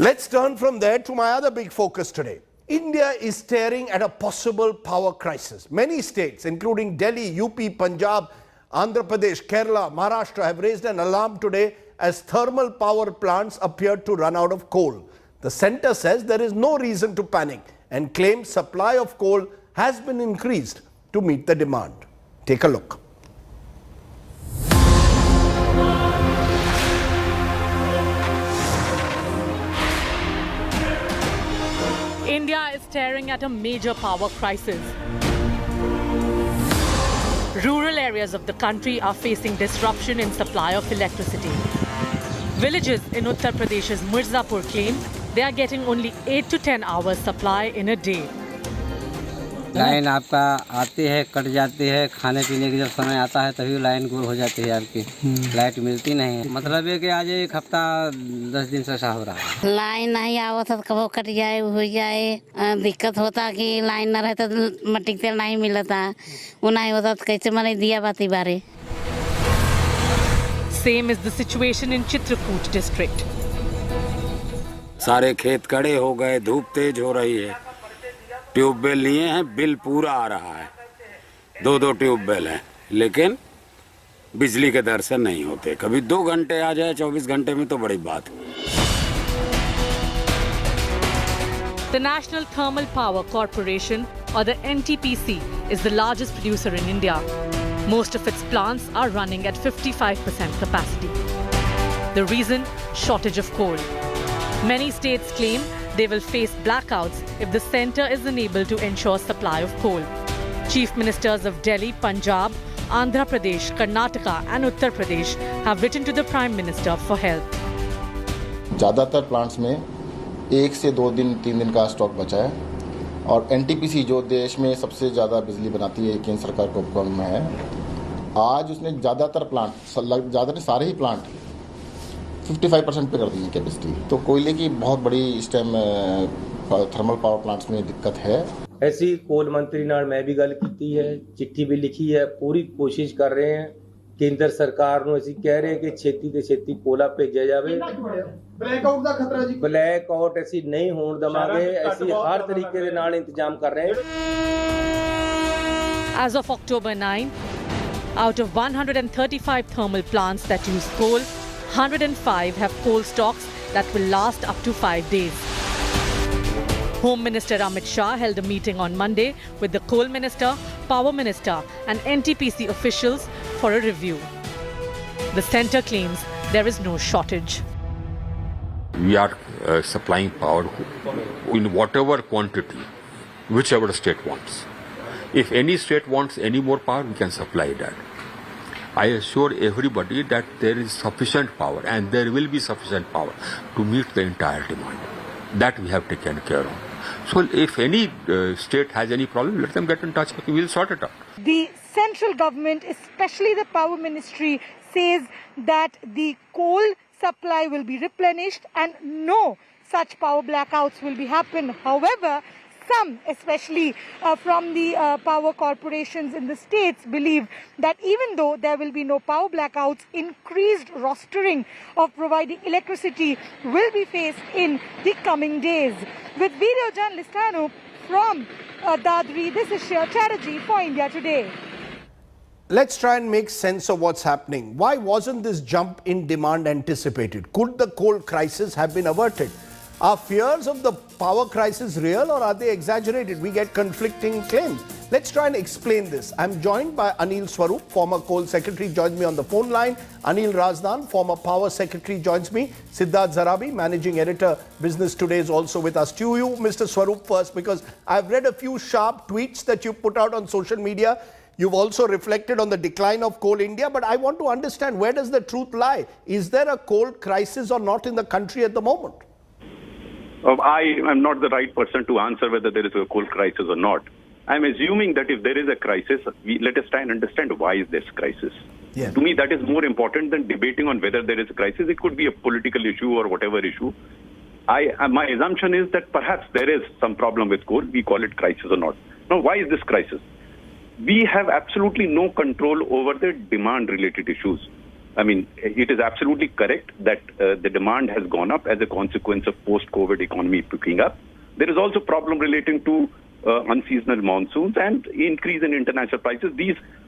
Let's turn from there to my other big focus today. India is staring at a possible power crisis. Many states, including Delhi, UP, Punjab, Andhra Pradesh, Kerala, Maharashtra, have raised an alarm today as thermal power plants appear to run out of coal. The centre says there is no reason to panic and claims supply of coal has been increased to meet the demand. Take a look. India is staring at a major power crisis. Rural areas of the country are facing disruption in supply of electricity. Villages in Uttar Pradesh's Mirzapur claim they are getting only 8 to 10 hours supply in a day. Line आपका आती है, cut जाती है, खाने पीने की जब समय आता है तभी लाइन गुल हो जाती है आपकी, लाइट मिलती नहीं है। मतलब है कि आज एक हफ्ता 10 दिन से ऐसा हो रहा है। लाइन नहीं आवत है, कब कट जाए हो जाए, दिक्कत होता कि लाइन न रहता तो मट्टी तेल नहीं मिलता, वो नहीं होता तो कैसे मने दिया बाती बारे। Same is the situation in Chitrakoot district. सारे खेत कड़े हो गए, धूप तेज हो रही है, ट्यूबवेल लिए हैं, बिल पूरा आ रहा है, 2-2 ट्यूबवेल हैं, लेकिन बिजली के दर्शन नहीं होते। कभी 2 घंटे आ जाए 24 घंटे में तो बड़ी बात है। The National Thermal Power Corporation, or the NTPC, is the largest producer in India. Most of its plants are running at 55% capacity. The reason? Shortage of coal. Many states claim they will face blackouts if the centre is unable to ensure supply of coal. Chief Ministers of Delhi, Punjab, Andhra Pradesh, Karnataka and Uttar Pradesh have written to the Prime Minister for help. ज़्यादातर plants में 1 से 2 दिन 3 दिन का stock बचा है और NTPC जो देश में सबसे ज़्यादा बिजली बनाती है, केंद्र सरकार को उपक्रम में है, आज उसने ज़्यादातर प्लांट सारे ही प्लांट 55% पे कर दी है कैपेसिटी। तो कोयले की बहुत बड़ी इस टाइम थर्मल पावर प्लांट्स में दिक्कत है। ऐसी कोल मंत्री नाल मैं भी गल की है, चिट्ठी भी लिखी है, पूरी कोशिश कर रहे हैं। केंद्र सरकार ਨੂੰ ਅਸੀਂ ਕਹਿ ਰਹੇ ਕਿ ਛੇਤੀ ਤੇ ਛੇਤੀ ਕੋਲਾ ਭੇਜਿਆ ਜਾਵੇ। ਬਲੈਕਆਊਟ ਦਾ ਖਤਰਾ ਜੀ, ਬਲੈਕਆਊਟ ਅਸੀਂ ਨਹੀਂ ਹੋਣ ਦਵਾਂਗੇ, ਅਸੀਂ ਹਰ ਤਰੀਕੇ ਦੇ ਨਾਲ ਇੰਤਜ਼ਾਮ ਕਰ ਰਹੇ ਹਾਂ। As of October 9, out of 135 thermal plants that use coal, 105 have coal stocks that will last up to 5 days. Home Minister Amit Shah held a meeting on Monday with the Coal Minister, Power Minister and NTPC officials for a review. The centre claims there is no shortage. We are supplying power in whatever quantity, whichever state wants. If any state wants any more power, we can supply that. I assure everybody that there is sufficient power and there will be sufficient power to meet the entire demand. That we have taken care of. So if any state has any problem, let them get in touch with me. We'll sort it out. The central government, especially the power ministry, says that the coal supply will be replenished and no such power blackouts will be happen. However, some, especially from the power corporations in the states, believe that even though there will be no power blackouts, increased rostering of providing electricity will be faced in the coming days. With video journalist Anu from Dadri, this is Shreya Chatterjee for India Today. Let's try and make sense of what's happening. Why wasn't this jump in demand anticipated? Could the coal crisis have been averted? Are fears of the power crisis real or are they exaggerated? We get conflicting claims. Let's try and explain this. I'm joined by Anil Swarup, former coal secretary, joins me on the phone line. Anil Razdan, former power secretary, joins me. Siddharth Zarabi, managing editor, Business Today, is also with us. To you, Mr. Swarup, first, because I've read a few sharp tweets that you put out on social media. You've also reflected on the decline of Coal India, but I want to understand, where does the truth lie? Is there a coal crisis or not in the country at the moment? I am not the right person to answer whether there is a coal crisis or not. I'm assuming that if there is a crisis, let us try and understand why is this crisis. Yeah. To me, that is more important than debating on whether there is a crisis. It could be a political issue or whatever issue. My assumption is that perhaps there is some problem with coal. We call it crisis or not. Now, why is this crisis? We have absolutely no control over the demand-related issues. I mean, it is absolutely correct that the demand has gone up as a consequence of post-COVID economy picking up. There is also problem relating to unseasonal monsoons and increase in international prices.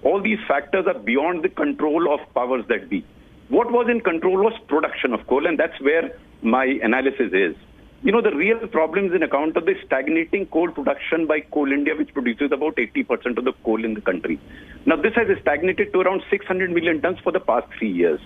All these factors are beyond the control of powers that be. What was in control was production of coal, and that's where my analysis is. You know, the real problem is in account of the stagnating coal production by Coal India, which produces about 80% of the coal in the country. Now, this has stagnated to around 600 million tons for the past 3 years.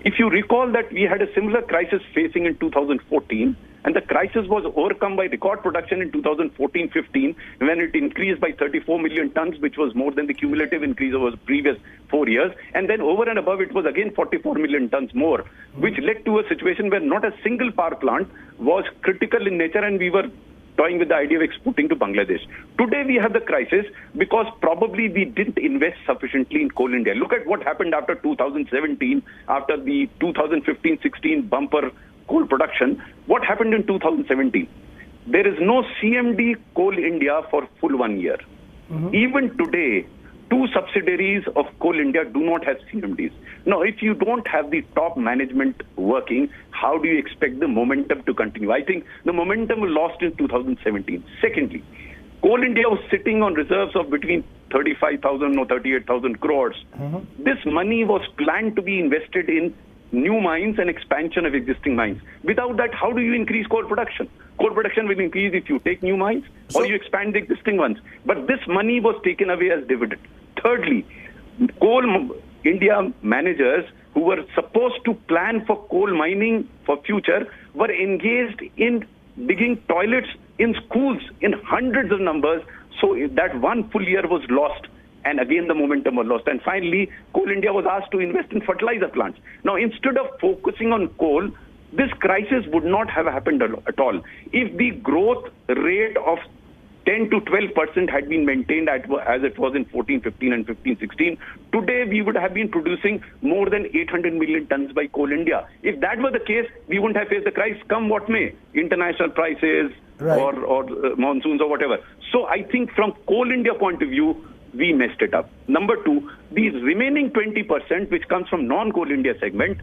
If you recall that we had a similar crisis facing in 2014, and the crisis was overcome by record production in 2014-15, when it increased by 34 million tons, which was more than the cumulative increase over the previous 4 years. And then over and above, it was again 44 million tons more, which led to a situation where not a single power plant was critical in nature, and we were toying with the idea of exporting to Bangladesh. Today we have the crisis because probably we didn't invest sufficiently in Coal India. Look at what happened after 2017, after the 2015-16 bumper coal production. What happened in 2017? There is no CMD Coal India for full 1 year. Even today, 2 subsidiaries of Coal India do not have CMDs. Now, if you don't have the top management working, how do you expect the momentum to continue? I think the momentum was lost in 2017. Secondly, Coal India was sitting on reserves of between 35,000 or 38,000 crores. This money was planned to be invested in new mines and expansion of existing mines. Without that, how do you increase coal production? Coal production will increase if you take new mines or you expand the existing ones. But this money was taken away as dividend. Thirdly, Coal India managers who were supposed to plan for coal mining for future were engaged in digging toilets in schools in hundreds of numbers. So that 1 full year was lost. And again, the momentum was lost. And finally, Coal India was asked to invest in fertilizer plants. Now, instead of focusing on coal, this crisis would not have happened at all. If the growth rate of 10 to 12% had been maintained as it was in 14-15 and 15-16, today we would have been producing more than 800 million tons by Coal India. If that were the case, we wouldn't have faced the crisis, come what may, international prices or monsoons or whatever. So I think from Coal India point of view, we messed it up. Number 2, these remaining 20%, which comes from non-Coal India segment,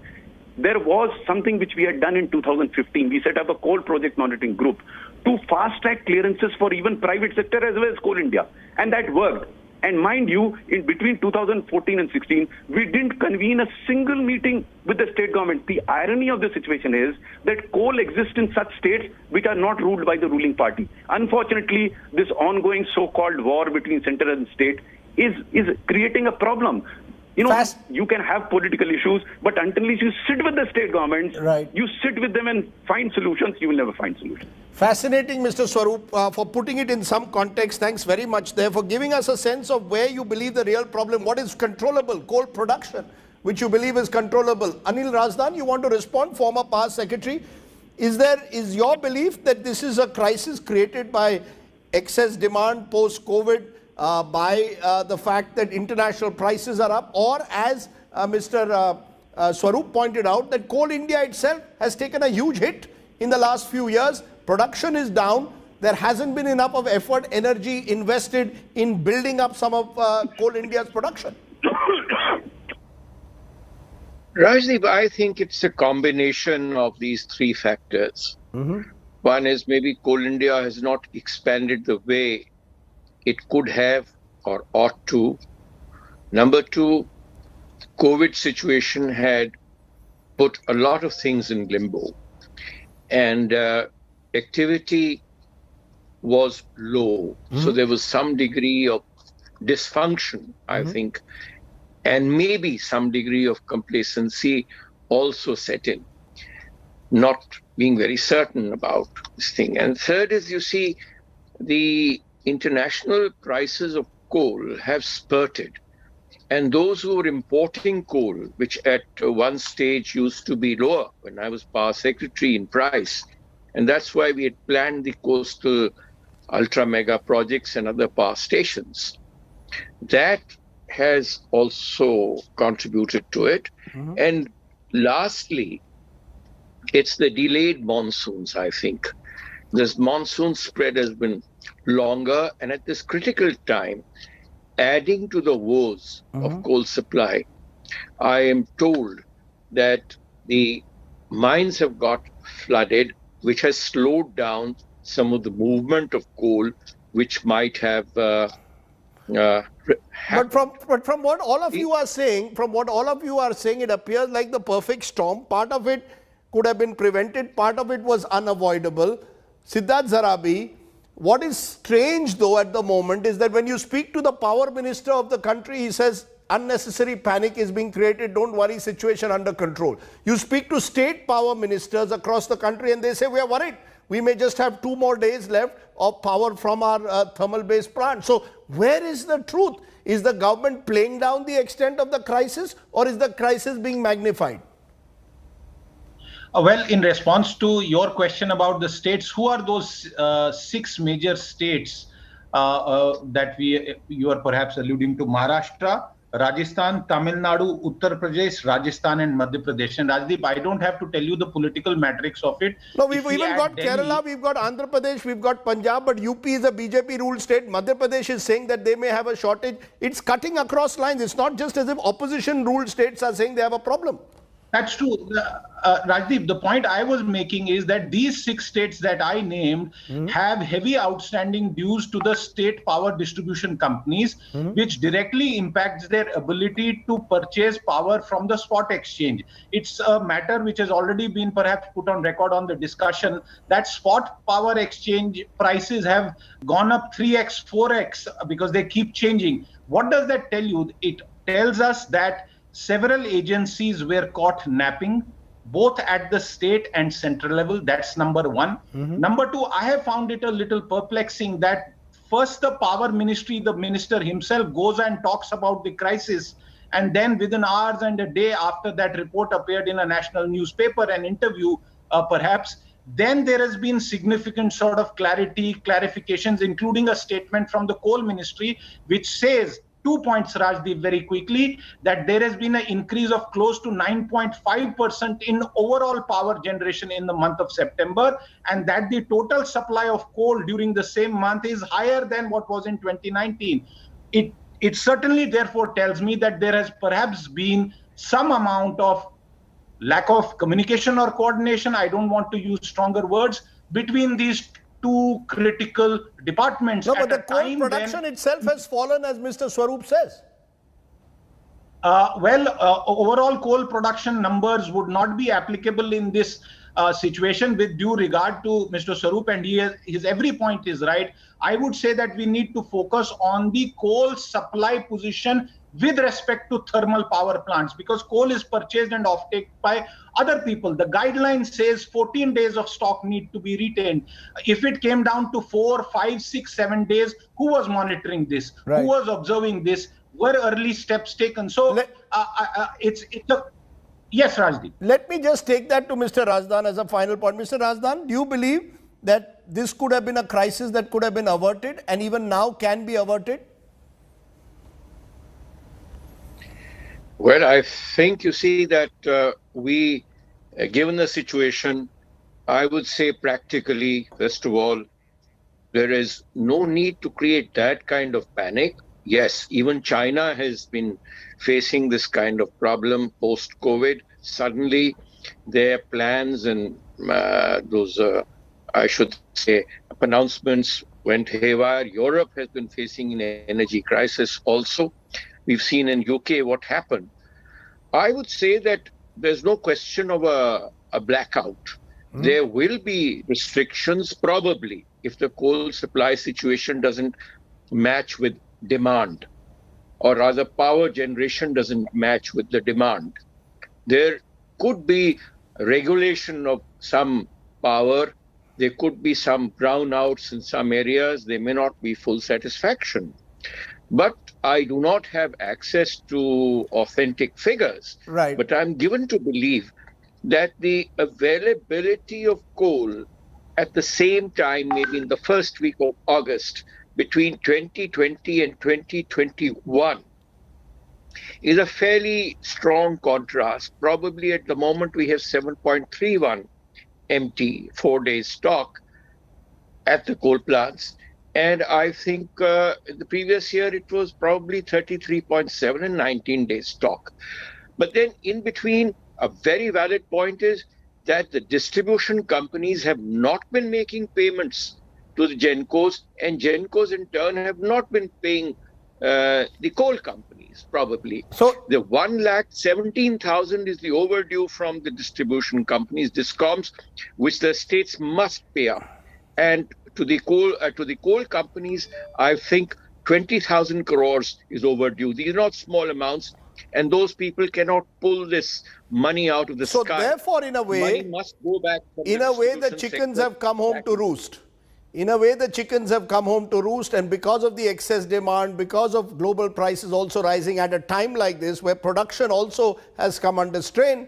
there was something which we had done in 2015. We set up a coal project monitoring group to fast-track clearances for even private sector as well as Coal India. And that worked. And mind you, in between 2014 and 16, we didn't convene a single meeting with the state government. The irony of the situation is that coal exists in such states which are not ruled by the ruling party. Unfortunately, this ongoing so-called war between center and state is creating a problem. You know, you can have political issues, but until you sit with the state governments, you sit with them and find solutions, you will never find solutions. Fascinating, Mr. Swaroop, for putting it in some context. Thanks very much there for giving us a sense of where you believe the real problem, what is controllable, coal production, which you believe is controllable. Anil Razdan, you want to respond, former Power Secretary. Is your belief that this is a crisis created by excess demand post-COVID, by the fact that international prices are up, or as Mr. Swaroop pointed out, that Coal India itself has taken a huge hit in the last few years. Production is down. There hasn't been enough of effort, energy invested in building up some of Coal India's production. Rajdeep, I think it's a combination of these 3 factors. One is maybe Coal India has not expanded the way it could have or ought to. Number 2, COVID situation had put a lot of things in limbo, and activity was low. So there was some degree of dysfunction, I think, and maybe some degree of complacency also set in, not being very certain about this thing. And third is, you see, the international prices of coal have spurted, and those who were importing coal, which at one stage used to be lower when I was Power Secretary in price, and that's why we had planned the coastal ultra mega projects and other power stations. That has also contributed to it. And lastly, it's the delayed monsoons, I think. This monsoon spread has been longer, and at this critical time, adding to the woes of coal supply. I am told that the mines have got flooded, which has slowed down some of the movement of coal, which might have But from what all of you are saying, it appears like the perfect storm. Part of it could have been prevented, part of it was unavoidable. Siddharth Zarabi, what is strange though at the moment is that when you speak to the power minister of the country, he says unnecessary panic is being created, don't worry, situation under control. You speak to state power ministers across the country and they say we are worried. We may just have 2 more days left of power from our thermal-based plant. So where is the truth? Is the government playing down the extent of the crisis, or is the crisis being magnified? Well, in response to your question about the states, who are those 6 major states that you are perhaps alluding to? Maharashtra, Rajasthan, Tamil Nadu, Uttar Pradesh, Rajasthan and Madhya Pradesh. And Rajdeep, I don't have to tell you the political matrix of it. No, we've even got Kerala, we've got Andhra Pradesh, we've got Punjab, but UP is a BJP-ruled state. Madhya Pradesh is saying that they may have a shortage. It's cutting across lines. It's not just as if opposition-ruled states are saying they have a problem. That's true. Rajdeep, the point I was making is that these 6 states that I named have heavy outstanding dues to the state power distribution companies, which directly impacts their ability to purchase power from the spot exchange. It's a matter which has already been perhaps put on record on the discussion that spot power exchange prices have gone up 3x, 4x because they keep changing. What does that tell you? It tells us that several agencies were caught napping, both at the state and central level. That's number one. Number two, I have found it a little perplexing that first the power ministry, the minister himself goes and talks about the crisis. And then within hours and a day after that report appeared in a national newspaper, an interview perhaps, then there has been significant sort of clarifications, including a statement from the coal ministry, which says 2 points, Rajdeep, very quickly, that there has been an increase of close to 9.5% in overall power generation in the month of September, and that the total supply of coal during the same month is higher than what was in 2019. It certainly therefore tells me that there has perhaps been some amount of lack of communication or coordination, I don't want to use stronger words, between these 2 critical departments. No, but the coal production itself has fallen, as Mr. Swarup says. Overall coal production numbers would not be applicable in this situation, with due regard to Mr. Swarup, and his every point is right. I would say that we need to focus on the coal supply position with respect to thermal power plants, because coal is purchased and offtake by other people. The guideline says 14 days of stock need to be retained. If it came down to 4, 5, 6, 7 days, who was monitoring this? Right. Who was observing this? Were early steps taken? So yes, Rajdeep. Let me just take that to Mr. Razdan as a final point. Mr. Razdan, do you believe that this could have been a crisis that could have been averted and even now can be averted? Well, I think you see that given the situation, I would say practically, first of all, there is no need to create that kind of panic. Yes, even China has been facing this kind of problem post-COVID. Suddenly, their plans and I should say, pronouncements went haywire. Europe has been facing an energy crisis also. We've seen in UK what happened. I would say that there's no question of a blackout. There will be restrictions probably if the coal supply situation doesn't match with demand, or rather power generation doesn't match with the demand. There could be regulation of some power. There could be some brownouts in some areas. There may not be full satisfaction. But I do not have access to authentic figures. Right. But I'm given to believe that the availability of coal at the same time, maybe in the first week of August, between 2020 and 2021, is a fairly strong contrast. Probably at the moment we have 7.31 MT 4 days stock at the coal plants. And I think the previous year it was probably 33.7 and 19 days stock. But then in between, a very valid point is that the distribution companies have not been making payments to the Gencos, and Gencos in turn have not been paying the coal companies, probably. So the 1,17,000 is the overdue from the distribution companies, DISCOMs, which the states must pay up. And to the coal companies, I think 20,000 crores is overdue. These are not small amounts, and those people cannot pull this money out of the sky. So therefore, in a way, money must go back. In a way, the chickens have come home to roost. In a way, the chickens have come home to roost, and because of the excess demand, because of global prices also rising at a time like this, where production also has come under strain,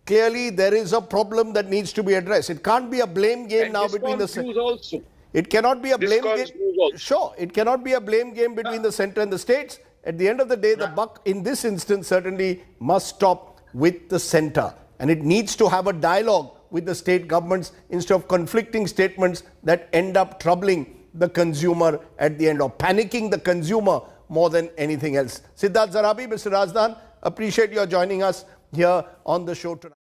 clearly there is a problem that needs to be addressed. It can't be a blame game and now between the... Also. It cannot be a blame game. Sure, it cannot be a blame game between the centre and the states. At the end of the day, the buck in this instance certainly must stop with the centre, and it needs to have a dialogue with the state governments instead of conflicting statements that end up troubling the consumer at the end, or panicking the consumer more than anything else. Siddharth Zarabi, Mr. Razdan, appreciate your joining us here on the show tonight.